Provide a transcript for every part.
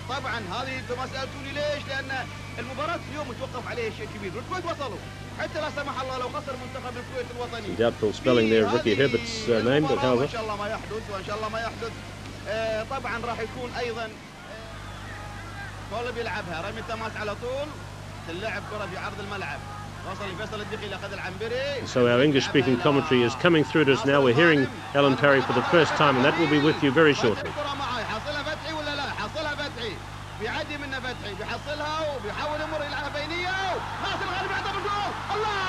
طبعا هذه انتم ما سالتوني ليش، لان المباراه اليوم متوقف عليها شيء كبير، والكويت وصلوا حتى لا سمح الله لو خسر منتخب الكويت الوطني. Doubtful spelling there of Ricky Herbert's name, but however. ان شاء الله ما يحدث وان شاء الله ما يحدث. طبعا راح يكون ايضا كل بيلعبها رمي التماس على طول، تلعب كره في عرض الملعب. So our English-speaking commentary is coming through to us now. We're hearing Alan Parry for the first time, and that will be with you very shortly.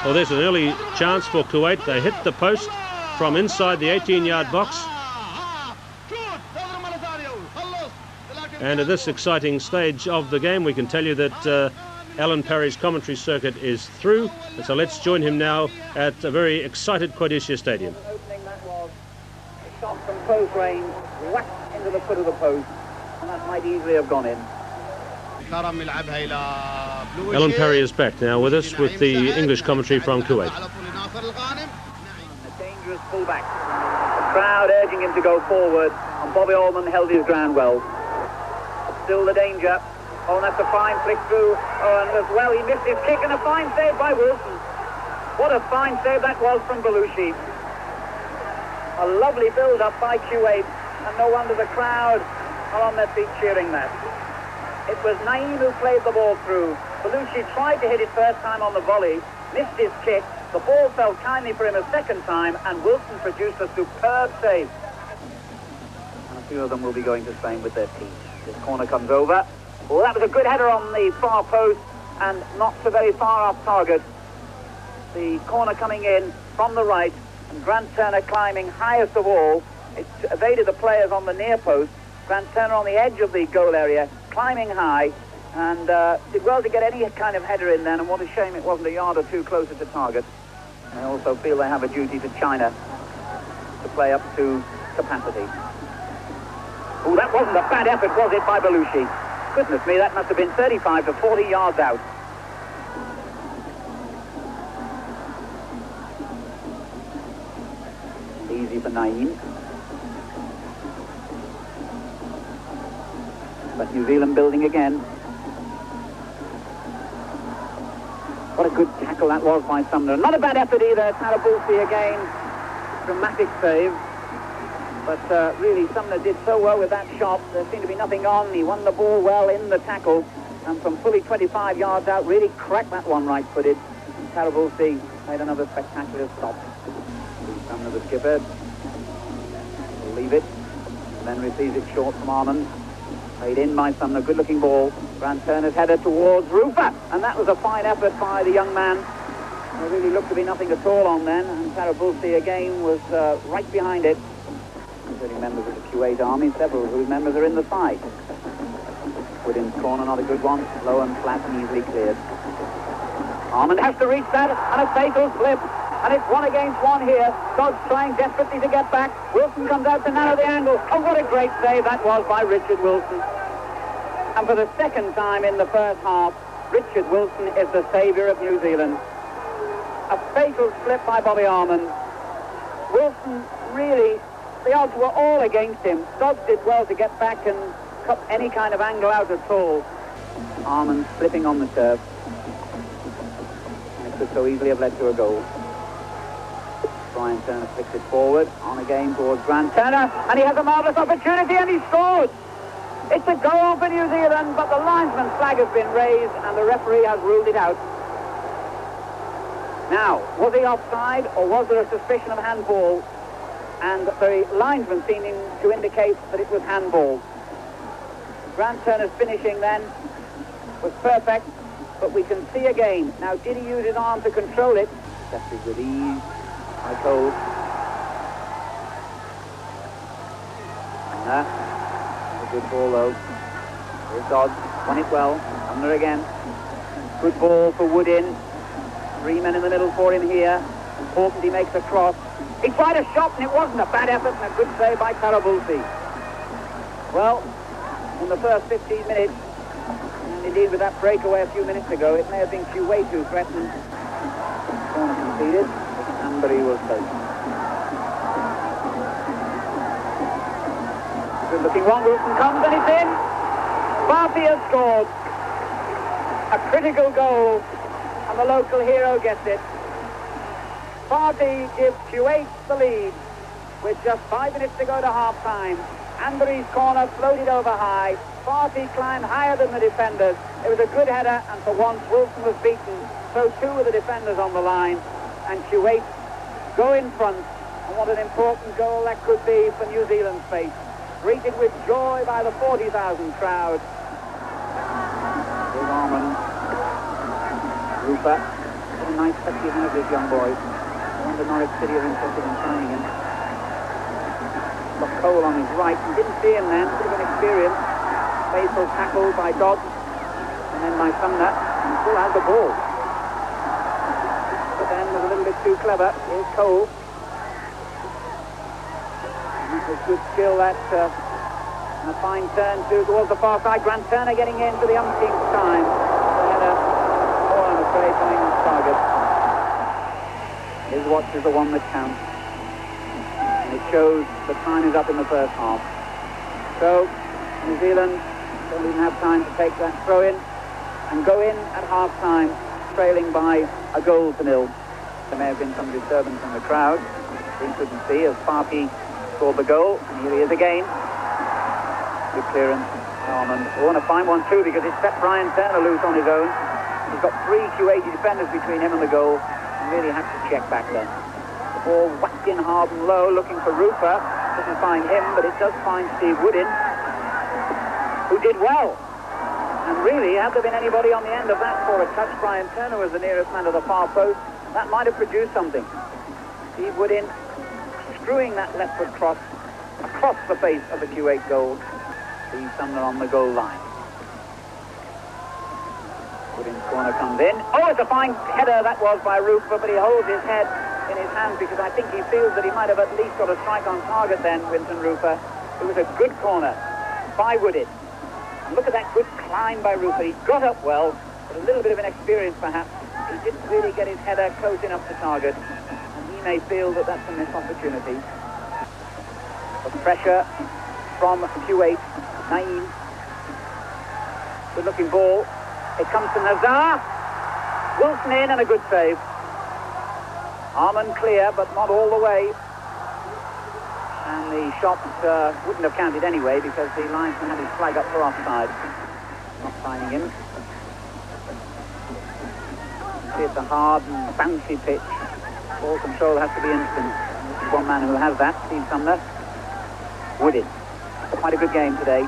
Well, there's an early chance for Kuwait. They hit the post from inside the 18-yard box. And at this exciting stage of the game, we can tell you that Alan Parry's commentary circuit is through, and so let's join him now at a very excited Quadisha Stadium. Opening that was a shot from close range, whacked into the foot of the post, and that might easily have gone in. Alan Parry is back now with us with the English commentary from Kuwait. A dangerous pullback. The crowd urging him to go forward, and Bobby Allman held his ground well. Still the danger. Oh, and that's a fine flick through. Oh, and as well, he missed his kick, and a fine save by Wilson. What a fine save that was from Belushi. A lovely build-up by Kuwait, and no wonder the crowd are on their feet cheering that. It was Naeem who played the ball through. Belushi tried to hit it first time on the volley, missed his kick. The ball fell kindly for him a second time, and Wilson produced a superb save. And a few of them will be going to Spain with their teams. This corner comes over. Well, that was a good header on the far post and not so very far off target. The corner coming in from the right, and Grant Turner climbing highest of all. It evaded the players on the near post. Grant Turner on the edge of the goal area, climbing high, and did well to get any kind of header in then, and what a shame it wasn't a yard or two closer to target. I also feel they have a duty to China to play up to capacity. Oh, that wasn't a bad effort, was it, by Belushi? Goodness me, that must have been 35 to 40 yards out. Easy for Naeem. But New Zealand building again. What a good tackle that was by Sumner. Not a bad effort either. Tarabulsi again. Dramatic save. But really, Sumner did so well with that shot. There seemed to be nothing on. He won the ball well in the tackle. And from fully 25 yards out, really cracked that one right-footed. Tarabulsi made another spectacular stop. Sumner, the skipper, will leave it. And then receives it short from Armand. Played in by Sumner. Good-looking ball. Grant Turner's header towards Rufer. And that was a fine effort by the young man. There really looked to be nothing at all on then. And Tarabulsi again was right behind it. Including members of the Kuwait Army, several whose members are in the side. Woodin's corner, not a good one. Low and flat and easily cleared. Armand has to reach that, and a fatal slip. And it's 1 against 1 here. Dodds trying desperately to get back. Wilson comes out to narrow the angle. Oh, what a great save that was by Richard Wilson. And for the second time in the first half, Richard Wilson is the saviour of New Zealand. A fatal slip by Bobby Armand. Wilson really... The odds were all against him. Dodds did well to get back and cut any kind of angle out at all. Armand slipping on the turf. And it could so easily have led to a goal. Brian Turner flicks it forward. On again towards Grant Turner. And he has a marvellous opportunity and he scores. It's a goal for New Zealand, but the linesman's flag has been raised and the referee has ruled it out. Now, was he offside or was there a suspicion of handball? And the linesman seeming to indicate that it was handball. Grant Turner's finishing then was perfect, but we can see again. Now, did he use his arm to control it? Left it with ease, I told. A good ball though. Here's Dodds, won it well. Sumner again. Good ball for Woodin. 3 men in the middle for him here. Important he makes a cross. He tried a shot and it wasn't a bad effort and a good save by Tarabulsi. Well, in the first 15 minutes, and indeed with that breakaway a few minutes ago, it may have been Kuwait who threatened. Corner conceded, Ambari was taken. Good looking one, Wilson comes and it's in. Farsi has scored a critical goal, and the local hero gets it. Farsi gives Kuwait the lead with just 5 minutes to go to half-time. Andri's corner floated over high. Farsi climbed higher than the defenders. It was a good header, and for once Wilson was beaten. So too were the defenders on the line. And Kuwait go in front. And what an important goal that could be for New Zealand's face. Greeted with joy by the 40,000 crowd. Here's Armand. Rupa. What a nice touch he has, this young boy. I wonder Norwich City are interested in signing him. Got Cole on his right. He didn't see him then. Bit of an experience. Faithful tackle by Dodds. And then by Sumner. And still has the ball. But then was a little bit too clever. Here's Cole. And that was good skill, that. And a fine turn towards the far side. Grant Turner getting in for the umpteenth time. The header. Oh, I'm afraid going off target. His watch is the one that counts. And it shows the time is up in the first half. So, New Zealand don't even have time to take that throw in and go in at half-time, trailing by a goal to nil. There may have been some disturbance in the crowd. We couldn't see as Farsi scored the goal. And here he is again. Good clearance. And oh, and a fine one too, because it set Brian Turner loose on his own. He's got 3 Kuwaiti defenders between him and the goal. Really had to check back then. The ball whacked in hard and low, looking for Rupa. Doesn't find him, but it does find Steve Woodin, who did well. And really, had there been anybody on the end of that for a touch, Brian Turner was the nearest man to the far post, that might have produced something. Steve Woodin screwing that left foot cross across the face of the Kuwait goal. See Sumner on the goal line. Woodin's corner comes in. Oh, it's a fine header that was by Rupa, but he holds his head in his hands because I think he feels that he might have at least got a strike on target then, Winston Rupa. It was a good corner by Woodin. And look at that good climb by Rupa. He got up well, but a little bit of inexperience perhaps. He didn't really get his header close enough to target, and he may feel that that's a missed opportunity. The pressure from Kuwait. Naeem. Good looking ball. It comes to Nazar. Wilson in and a good save. Armand clear, but not all the way. And the shot wouldn't have counted anyway because the linesman had his flag up for offside. Not signing him. See, it's a hard and bouncy pitch. Ball control has to be instant. This is one man who has that, Steve Sumner. Woodin. Quite a good game today.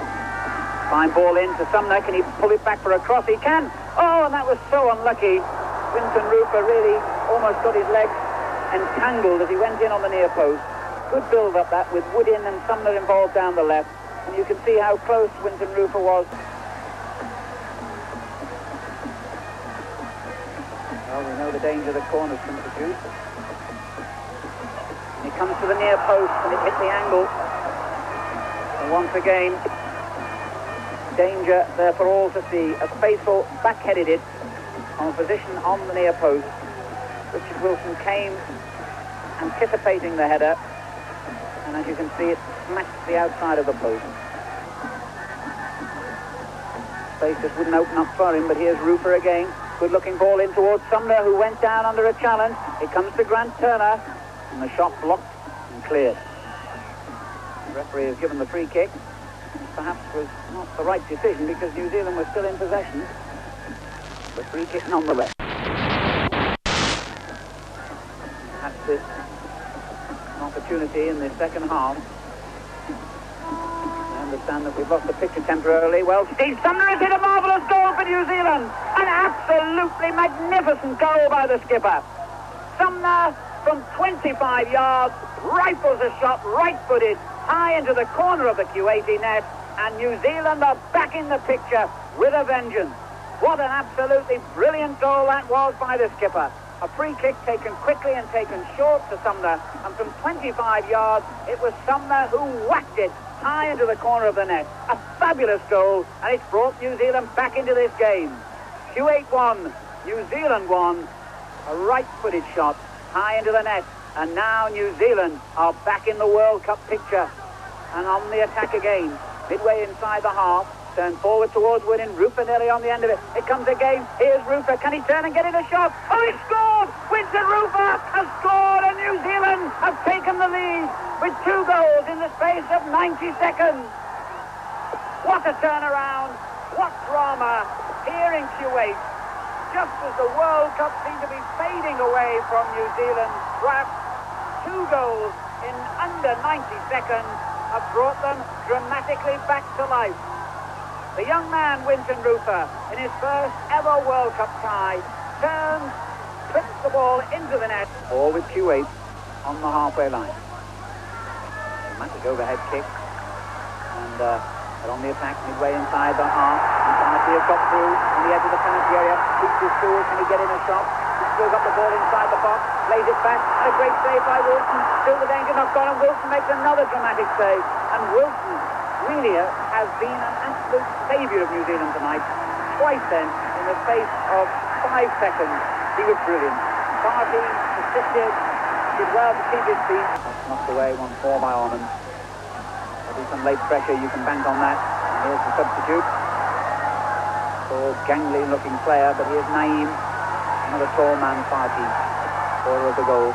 Fine ball in to Sumner. Can he pull it back for a cross? He can. Oh, and that was so unlucky. Winston Rupa really almost got his legs entangled as he went in on the near post. Good build-up that with Woodin and Sumner involved down the left. And you can see how close Winston Rupa was. Well, we know the danger that corners can produce. And he comes to the near post and it hit the angle. And once again, danger there for all to see as Faithful back-headed it on a position on the near post. Richard Wilson came anticipating the header, and as you can see, it smacked the outside of the post. Space just wouldn't open up for him, but here's Rupa again. Good looking ball in towards Sumner, who went down under a challenge. It comes to Grant Turner, and the shot blocked and cleared. The referee has given the free kick. Perhaps was not the right decision because New Zealand was still in possession. The free kick nonetheless. Perhaps this an opportunity in the second half. I understand that we've lost the picture temporarily. Well, Steve Sumner has hit a marvellous goal for New Zealand. An absolutely magnificent goal by the skipper. Sumner from 25 yards rifles a shot right-footed high into the corner of the Kuwaiti net. And New Zealand are back in the picture with a vengeance. What an absolutely brilliant goal that was by the skipper. A free kick taken quickly and taken short to Sumner. And from 25 yards, it was Sumner who whacked it high into the corner of the net. A fabulous goal, and it's brought New Zealand back into this game. Kuwait won, New Zealand won. A right-footed shot high into the net. And now New Zealand are back in the World Cup picture. And on the attack again. Midway inside the half, Turn forward towards winning. Rufer nearly on the end of it. It comes again. Here's Rufer. Can he turn and get in a shot? Oh, he scored! Winston Rufer has scored, and New Zealand have taken the lead with 2 goals in the space of 90 seconds. What a turnaround. What drama here in Kuwait. Just as the World Cup seemed to be fading away from New Zealand's grasp, 2 goals in under 90 seconds have brought them dramatically back to life. The young man, Winston Rufer, in his first ever World Cup tie, turns, flips the ball into the net. All with Kuwait on the halfway line. Dramatic overhead kick. And they're on the attack midway inside the half. He has got through on the edge of the penalty area. Keeps his cool. Can he get in a shot? He's still got the ball inside the box. Lays it back. And a great save by Wilson. Still the danger not gone. And Wilson makes another dramatic save. And Wilson really has been an absolute saviour of New Zealand tonight. Twice then, in the space of 5 seconds, he was brilliant. Party, assisted, did well to keep his feet. That's knocked away once more by Armand. There'll be some late pressure, you can bank on that. And here's the substitute. Tall, gangly looking player, but here's Naeem, another tall man, Party, scorer of the goal.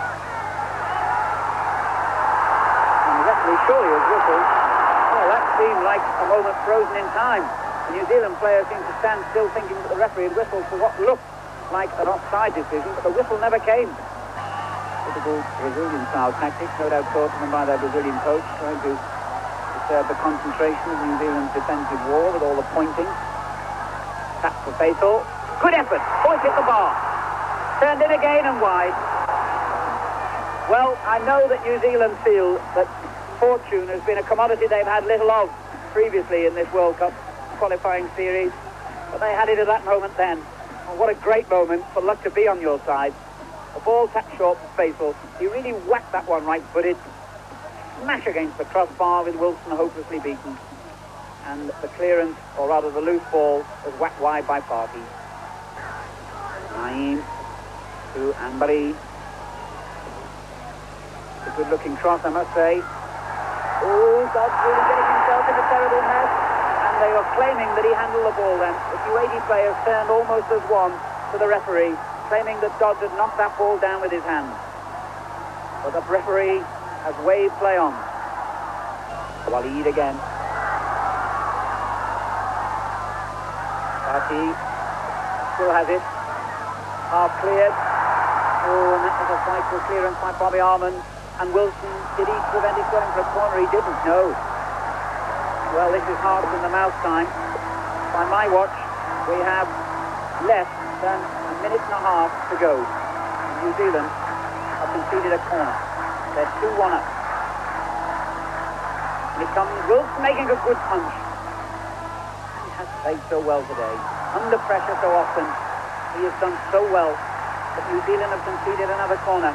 And the referee surely has whistled. Oh, that seemed like a moment frozen in time. The New Zealand players seemed to stand still thinking that the referee had whistled for what looked like an offside decision, but the whistle never came. Typical Brazilian-style tactics, no doubt taught to them by their Brazilian coach, trying to disturb the concentration of New Zealand's defensive wall with all the pointing. Tap for Faisal. Good effort. Point hit the bar. Turned in again and wide. Well, I know that New Zealand feel that fortune has been a commodity they've had little of previously in this World Cup qualifying series, but they had it at that moment then. And what a great moment for luck to be on your side. The ball tapped short for Faisal. He really whacked that one right-footed. Smash against the crossbar with Wilson hopelessly beaten. And the clearance, or rather the loose ball, was whacked wide by Party. Naeem to Ambari. A good-looking cross, I must say. Oh, God's really getting himself in a terrible mess. And they were claiming that he handled the ball then. The UAE players turned almost as one to the referee, claiming that Dodds had knocked that ball down with his hand. But the referee has waved play on. Waleed again. Party still has it. Half cleared. Oh, and that was a vital clearance by Bobby Armand. And Wilson, did he prevent it going for a corner? He didn't, no. Well, this is hearts in the mouth time. By my watch, we have less than a minute and a half to go. New Zealand have conceded a corner. They're 2-1 up. And it comes Wilson making a good punch. He has played so well today. Under pressure so often. He has done so well. But New Zealand have conceded another corner.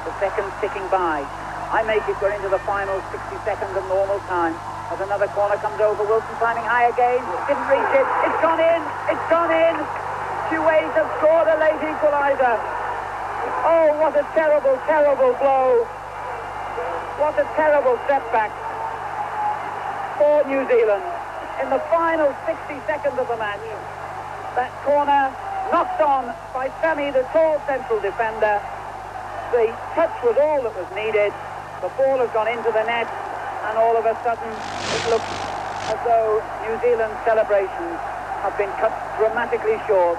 The seconds ticking by. I make it, we're into the final 60 seconds of normal time. As another corner comes over, Wilson climbing high again. Didn't reach it. It's gone in. It's gone in. Kuwait have scored a late equaliser. Oh, what a terrible, terrible blow. What a terrible setback for New Zealand. In the final 60 seconds of the match, that corner knocked on by Sammy, the tall central defender. The touch was all that was needed. The ball has gone into the net, and all of a sudden it looks as though New Zealand's celebrations have been cut dramatically short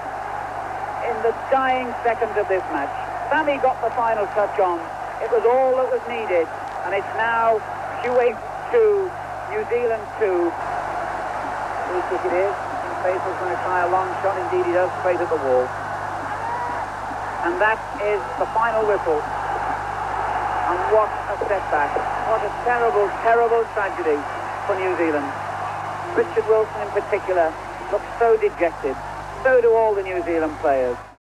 in the dying seconds of this match. Sammy got the final touch on. It was all that was needed, and it's now Kuwait 2, New Zealand 2. Free kick it is. Faisal's going to try a long shot. Indeed he does, straight at the wall. And that is the final whistle. And what a setback. What a terrible, terrible tragedy for New Zealand. Richard Wilson in particular looks so dejected. So do all the New Zealand players.